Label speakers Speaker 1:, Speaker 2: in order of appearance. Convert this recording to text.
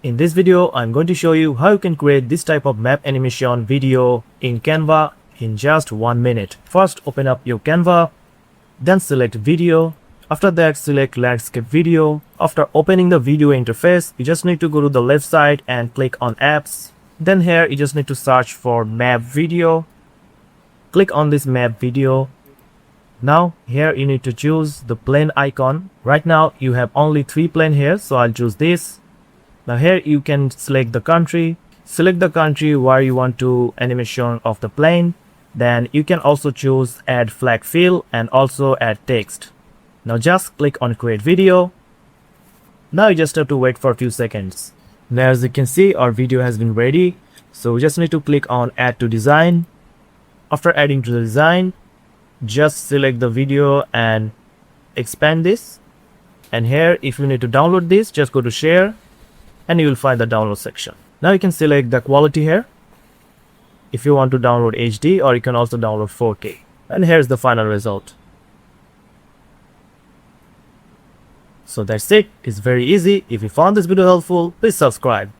Speaker 1: In this video, I'm going to show you how you can create this type of map animation video in Canva in just 1 minute. First, open up your Canva, then select video. After that, select landscape video. After opening the video interface, you just need to go to the left side and click on apps. Then here, you just need to search for map video. Click on this map video. Now here you need to choose the plane icon. Right now you have only 3 plane here, so I'll choose this. Now here you can select the country. Select the country where you want to animation of the plane. Then you can also choose add flag fill and also add text. Now just click on create video. Now you just have to wait for a few seconds. Now as you can see, our video has been ready. So we just need to click on add to design. After adding to the design, just select the video and expand this. And here if you need to download this, just go to share and you will find the download section. Now you can select the quality here if you want to download HD, or you can also download 4K. And here's the final result. So that's it. It's very easy. If you found this video helpful, please subscribe.